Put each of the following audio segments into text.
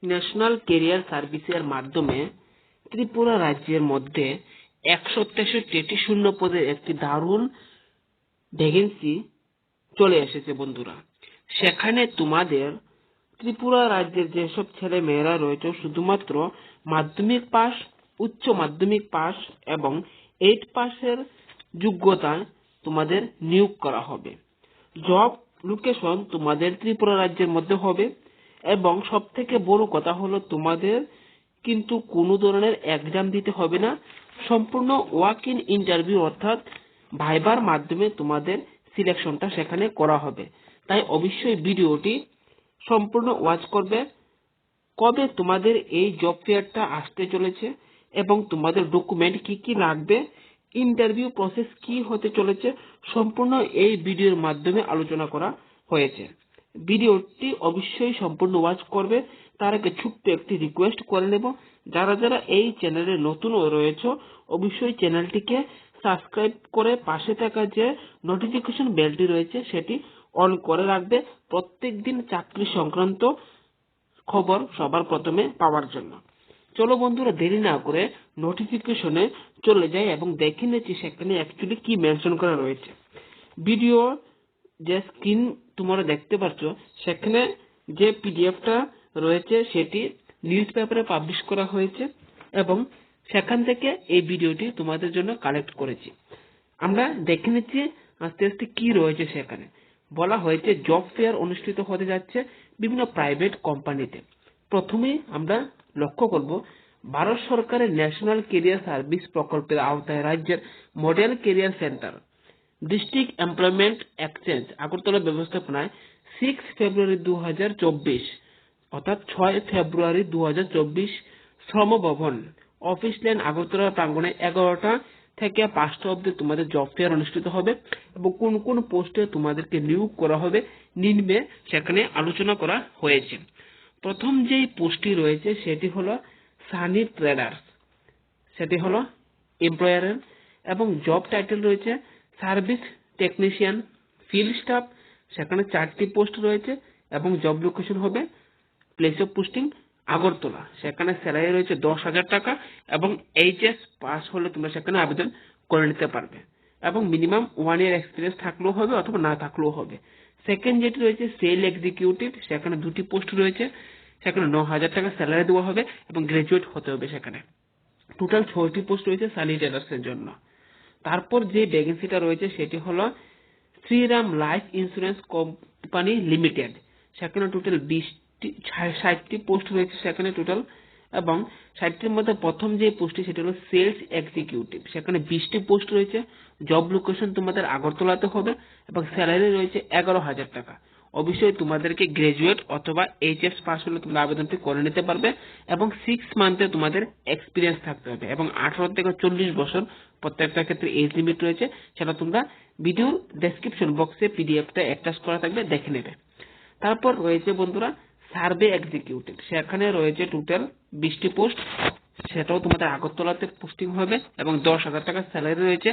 National career সার্ভিসের মাধ্যমে ত্রিপুরা রাজ্যের মধ্যে 163টি শূন্য পদের একটি দারুণ ভ্যাকেন্সি চলে এসেছে বন্ধুরা। সেখানে তোমাদের ত্রিপুরা রাজ্যের যেসব ছেলে মেয়েরা রয়েছে শুধুমাত্র মাধ্যমিক পাস, উচ্চ মাধ্যমিক পাস এবং 8 পাসের যোগ্যতায় তোমাদের নিয়োগ করা হবে। জব লোকেশন তোমাদের ত্রিপুরা রাজ্যের মধ্যে হবে এবং সব থেকে বড় কথা হলো তোমাদের কিন্তু কোনো ধরনের এক্সাম দিতে হবে না, সম্পূর্ণ ওয়াক ইন ইন্টারভিউ অর্থাৎ ভাইবার মাধ্যমে তোমাদের সিলেকশনটা সেখানে করা হবে। তাই অবশ্যই ভিডিওটি সম্পূর্ণ ওয়াচ করবে। কবে তোমাদের এই জব ফেয়ারটা আসতে চলেছে এবং তোমাদের ডকুমেন্ট কি কি লাগবে, ইন্টারভিউ প্রসেস কি হতে চলেছে, সম্পূর্ণ এই ভিডিওর মাধ্যমে আলোচনা করা হয়েছে। ভিডিওটি অবশ্যই সম্পূর্ণ ওয়াচ করবে। তার আগে ছোট্ট একটি রিকোয়েস্ট করে নেব, যারা যারা এই চ্যানেলে নতুন রয়েছে অবশ্যই চ্যানেলটিকে সাবস্ক্রাইব করে পাশে থাকা যে নোটিফিকেশন বেলটি রয়েছে সেটি অন করে রাখবে প্রত্যেকদিন চাকরি সংক্রান্ত খবর সবার প্রথমে পাওয়ার জন্য। চলো বন্ধুরা দেরি না করে নোটিফিকেশনে চলে যাই এবং দেখে নিচ্ছি সেখানে অ্যাকচুয়ালি কি মেনশন করা রয়েছে। ভিডিও যে স্ক্রিন তোমরা দেখতে পাচ্ছ সেখানে যে পিডিএফটা রয়েছে সেটি নিউজ পেপারে পাবলিশ করা হয়েছে এবং সেখান থেকে এই ভিডিওটি তোমাদের জন্য কালেক্ট করেছি। আমরা দেখে নিচ্ছি আস্তে আস্তে কি রয়েছে। সেখানে বলা হয়েছে জব ফেয়ার অনুষ্ঠিত হতে যাচ্ছে বিভিন্ন প্রাইভেট কোম্পানিতে। প্রথমেই আমরা লক্ষ্য করব ভারত সরকারের ন্যাশনাল কেরিয়ার সার্ভিস প্রকল্পের আওতায় রাজ্যের model career centre district employment exchange Agartala ব্যবস্থাপনায় 6 ফেব্রুয়ারি 2024 অর্থাৎ 6 ফেব্রুয়ারি 2024 শ্রম ভবন অফিস লেন আগরতলা প্রাঙ্গণে 11টা থেকে 5টা অবধি তোমাদের জব ফেয়ার অনুষ্ঠিত হবে এবং কোন কোন পোস্টে তোমাদেরকে নিয়োগ করা হবে নিম্নে সেখানে আলোচনা করা হয়েছে। প্রথম যেই পোস্টটি রয়েছে সেটি হলো সানি ট্রেডার্স, সেটি হলো এমপ্লয়ারের এবং জব টাইটেল রয়েছে সার্ভিস টেকনিশিয়ান ফিল্ড স্টাফ, সেখানে 4টি পোস্ট রয়েছে এবং জব লোকেশন হবে প্লেস অফ পোস্টিং আগরতলা। সেখানে স্যালারি রয়েছে 10,000 টাকা এবং এইচএস পাস হলে তোমরা সেখানে আবেদন করে নিতে পারবে এবং মিনিমাম 1 ইয়ার এক্সপিরিয়েন্স থাকলেও হবে অথবা না থাকলেও হবে। সেকেন্ড যেটি রয়েছে সেল এক্সিকিউটিভ, সেখানে 2টি পোস্ট রয়েছে, সেখানে 9,000 টাকা স্যালারি দেওয়া হবে এবং গ্রাজুয়েট হতে হবে। সেখানে টোটাল 6টি পোস্ট রয়েছে সানি ট্রেডার্স এর জন্য। তারপর যে ভ্যাকেন্সিটা রয়েছে সেটি হলো Shriram life insurance company limited, সেখানে টোটাল 60টি পোস্ট রয়েছে সেখানে টোটাল এবং 60টির মধ্যে প্রথম যে পোস্টটি সেটা হলো সেলস এক্সিকিউটিভ, সেখানে 20টি পোস্ট রয়েছে। জব লোকেশন তোমাদের আগরতলাতে হবে এবং স্যালারি রয়েছে 11,000 টাকা। অবশ্যই তোমাদেরকে গ্রাজুয়েট অথবা এইচএস পাস হলে তোমরা আবেদনটি করে নিতে পারবে এবং 6 মান্থে তোমাদের এক্সপিরিয়েন্স থাকতে হবে এবং 18 থেকে 40 বছর প্রত্যেকটা ক্ষেত্রে এজ লিমিট রয়েছে, সেটা তোমরা ভিডিওর ডেসক্রিপশন বক্সে পিডিএফটা অ্যাটাচ করা থাকবে, দেখে নেবে। তারপর রয়েছে বন্ধুরা সার্ভে এক্সিকিউটিভ, সেখানে রয়েছে টোটাল 20টি পোস্ট, সেটাও তোমাদের আগরতলাতে পোস্টিং হবে এবং 10,000 টাকা স্যালারি রয়েছে।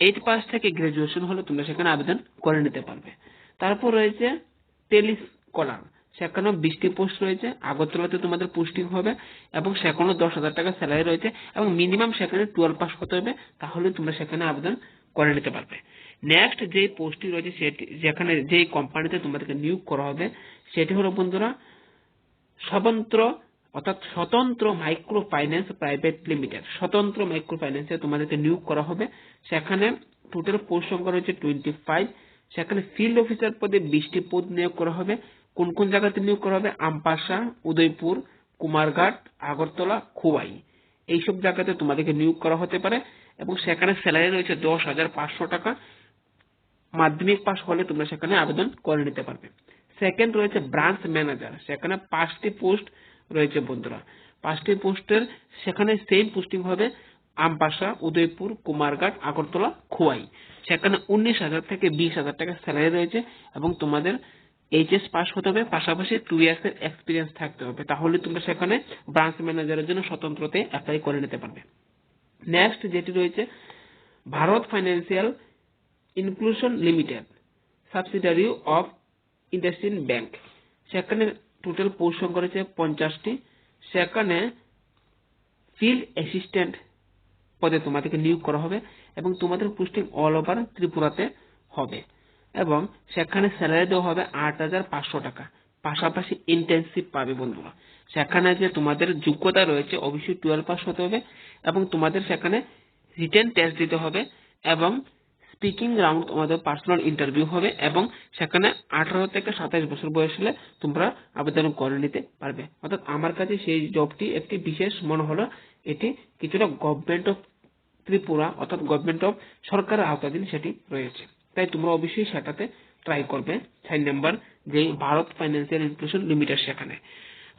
8 পাস থেকে গ্রাজুয়েশন হলে তোমরা সেখানে আবেদন করে নিতে পারবে। তারপর রয়েছে টেলিস্কলার, সেখানেও 20টি পোস্ট রয়েছে, আগরতলাতে তোমাদের পোস্টিং হবে এবং সেখানেও 10,000 টাকা স্যালারি রয়েছে এবং মিনিমাম সেখানে 12 পাস হতে হবে, তাহলে তোমরা সেখানে আবেদন করে নিতে পারবে। নেক্সট যে পোস্টটি রয়েছে সেটি যেখানে যে কোম্পানিতে তোমাদেরকে নিয়োগ করা হবে সেটি হলো বন্ধুরা স্বতন্ত্র মাইক্রো ফাইন্যান্স প্রাইভেট লিমিটেড, স্বতন্ত্র মাইক্রো ফাইন্যান্সে তোমাদেরকে নিয়োগ করা হবে। সেখানে টোটাল পোস্ট সংখ্যা রয়েছে 25, সেখানে ফিল্ড অফিসার পদে 20টি পদ নিয়োগ করা হবে। কোন কোন জায়গাতে নিয়োগ করা হবে? আমপাসা, উদয়পুর, কুমারঘাট, আগরতলা, খোয়াই, এইসব জায়গাতে তোমাদেরকে নিয়োগ করা হতে পারে এবং সেখানে স্যালারি রয়েছে 10,500 টাকা। মাধ্যমিক পাস হলে তোমরা সেখানে আবেদন করে নিতে পারবে। সেকেন্ড রয়েছে ব্রাঞ্চ ম্যানেজার, সেখানে 5টি পোস্ট রয়েছে বন্ধুরা। 5টি পোস্টের সেখানে সেম পোস্টিং হবে আমপাসা, উদয়পুর, কুমারঘাট, আগরতলা, খোয়াই। সেখানে 19,000 থেকে 20,000 টাকা স্যালারি রয়েছে এবং তোমাদের এইচএস পাস হতে হবে, পাশাপাশি 2 ইয়ার্সের এক্সপিরিয়েন্স থাকতে হবে, তাহলে তোমরা সেখানে ব্রাঞ্চ ম্যানেজারের জন্য স্বতন্ত্রতে অ্যাপ্লাই করে নিতে পারবে। নেক্সট যেটি রয়েছে Bharat financial inclusion limited, subsidiary of IndusInd bank, সেখানে টোটাল পোস্ট সংখ্যা রয়েছে 50টি। সেখানে ফিল্ড অ্যাসিস্ট্যান্ট পদে তোমাদেরকে নিয়োগ করা হবে এবং তোমাদের পোস্টিং অল ওভার ত্রিপুরাতে হবে এবং সেখানে স্যালারি দেওয়া হবে 8,500 টাকা। পাশাপাশি ইন্টার্নশিপ পাবে বন্ধুরা। সেখানে যে তোমাদের যোগ্যতা রয়েছে অবশ্যই 12 পাস হতে হবে এবং তোমাদের সেখানে রিটেন টেস্ট দিতে হবে এবং স্পিকিং রাউন্ড তোমাদের পার্সোনাল ইন্টারভিউ হবে এবং সেখানে 18 থেকে 27 বছর বয়স হলে তোমরা আবেদন করে নিতে পারবে। অর্থাৎ আমার কাছে সেই জবটি একটি বিশেষ মনে হলো, এটি কিছুটা গভর্নমেন্ট অফ ত্রিপুরা অর্থাৎ গভর্নমেন্ট অফ সরকারের আওতাধীন সেটি রয়েছে, তাই তোমরা অবশ্যই সেটাতে ট্রাই করবে। 4 নাম্বার যে ভারত ফাইন্যান্সিয়াল ইনস্টিটিউশন লিমিটেড সেখানে।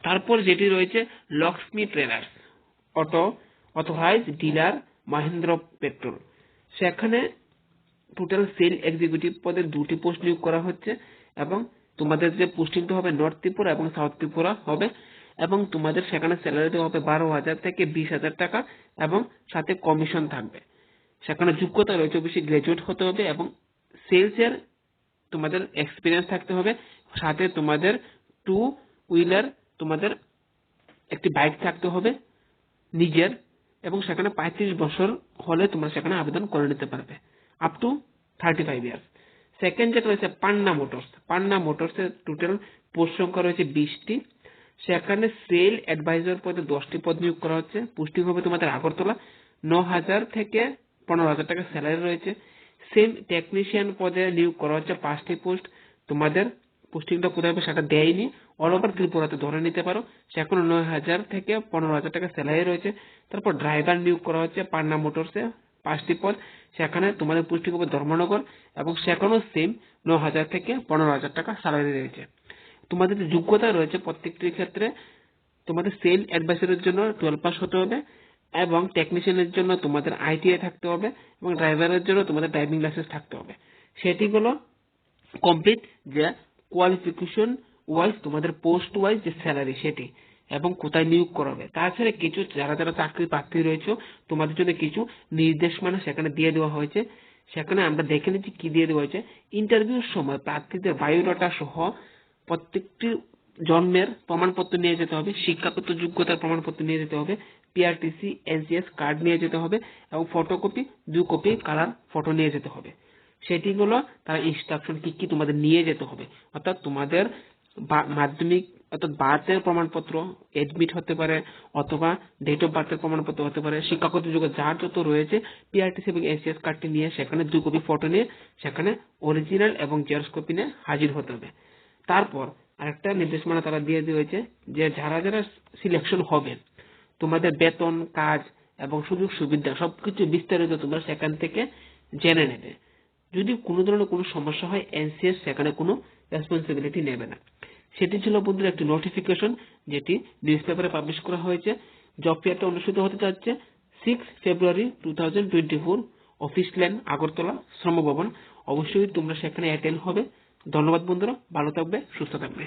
তারপর যেটি রয়েছে Lakshmi traders auto authorise dealer Mahindra petrol, সেখানে টোটাল সেল এক্সিকিউটিভ পদে 2টি পোস্ট নিয়োগ করা হচ্ছে এবং তোমাদের যে পোস্টিংটা হবে নর্থ ত্রিপুরা এবং সাউথ ত্রিপুরা হবে এবং তোমাদের সেখানে স্যালারি দেওয়া হবে 12,000 থেকে 20,000 টাকা এবং সাথে কমিশন থাকবে। সেখানে যোগ্যতা রয়েছে অবশ্যই গ্রাজুয়েট হতে হবে এবং সেলস এর তোমাদের এক্সপিরিয়েন্স থাকতে হবে, সাথে তোমাদের 2 হুইলার তোমাদের একটি বাইক থাকতে হবে নিজের এবং সেখানে 35 বছর হলে তোমরা সেখানে আবেদন করে নিতে পারবে আপ টু 35 ইয়ার্স। সেকেন্ড যেটা রয়েছে পান্না মোটরসের টোটাল পোস্ট সংখ্যা রয়েছে 20টি। সেখানে সেল অ্যাডভাইজার পদে 10টি পদ নিয়োগ করা হচ্ছে। পোস্টিং হবে তোমাদের আগরতলা। 9,000 থেকে 15,000 টাকা স্যালারি রয়েছে। সেম টেকনিশিয়ান পদে নিয়োগ করা হচ্ছে 5টি পোস্ট। তোমাদের পোস্টিংটা কোথায় হবে সেটা দেয়নি, অল ওভার ত্রিপুরাতে ধরে নিতে পারো। সেখানে 9,000 থেকে 15,000 টাকা স্যালারি রয়েছে। তারপর ড্রাইভার নিয়োগ করা হচ্ছে পান্না মোটরসে 5টি পদ। সেখানে তোমাদের পোস্টিং হবে ধর্মনগর এবং সেখানেও সেম 9,000 থেকে 15,000 টাকা স্যালারি রয়েছে। তোমাদের যে যোগ্যতা রয়েছে প্রত্যেকটির ক্ষেত্রে তোমাদের সেল অ্যাডভাইসারের জন্য 12 পাস হতে হবে এবং টেকনিশিয়ানের জন্য তোমাদের আইটিআই থাকতে হবে এবং ড্রাইভারের জন্য তোমাদের ড্রাইভিং লাইসেন্স থাকতে হবে। সেটিগুলো কমপ্লিট যে কোয়ালিফিকেশন ওয়াইজ তোমাদের পোস্ট ওয়াইজ যে স্যালারি সেটি এবং কোথায় নিয়োগ করাবে। তাছাড়া কিছু যারা যারা চাকরি প্রার্থী রয়েছে তোমাদের জন্য কিছু নির্দেশনা সেখানে দিয়ে দেওয়া হয়েছে। সেখানে আমরা দেখে নিচ্ছি কি দিয়ে দেওয়া হয়েছে। ইন্টারভিউর সময় প্রার্থীদের বায়োডাটা সহ প্রত্যেকটি জন্মের প্রমাণপত্র নিয়ে যেতে হবে, শিক্ষাগত যোগ্যতার প্রমাণপত্র নিয়ে যেতে হবে, পিআরটিসি এনসিএস কার্ড নিয়ে যেতে হবে এবং ফটোকপি 2 কপি কালার ফটো নিয়ে যেতে হবে। সেটিগুলো তারা ইনস্ট্রাকশন কি কি তোমাদের নিয়ে যেতে হবে, অর্থাৎ তোমাদের মাধ্যমিক অর্থাৎ বার্থের প্রমাণপত্র এডমিট হতে পারে অথবা ডেট অফ বার্থের প্রমাণপত্র হতে পারে, শিক্ষাগত যোগ্যতা যার যত রয়েছে পিআরটিসি এবং এনসিএস কার্ডটি নিয়ে সেখানে 2 কপি ফটো নিয়ে সেখানে অরিজিনাল এবং জেরক্স কপি নিয়ে হাজির হতে হবে। তারপর আরেকটা নির্দেশনা তারা দিয়ে দিয়েছে যে যারা যারা সিলেকশন হবে তোমাদের বেতন, কাজ এবং সুযোগ সুবিধা সবকিছু বিস্তারিত তোমরা সেখান থেকে জেনে নেবে। যদি কোনো ধরনের কোনো সমস্যা হয় এনসিএস সেখানে কোনো রেসপন্সিবিলিটি নেবে না। সেটি ছিল বন্ধুরা একটি নোটিফিকেশন যেটি নিউজ পেপারে পাবলিশ করা হয়েছে। জব ফেয়ারটা অনুষ্ঠিত হতে যাচ্ছে 6 ফেব্রুয়ারি 2024 অফিস লেন আগরতলা শ্রম ভবন। অবশ্যই তোমরা সেখানে অ্যাটেন্ড হবে। ধন্যবাদ বন্ধুরা, ভালো থাকবে, সুস্থ থাকবে।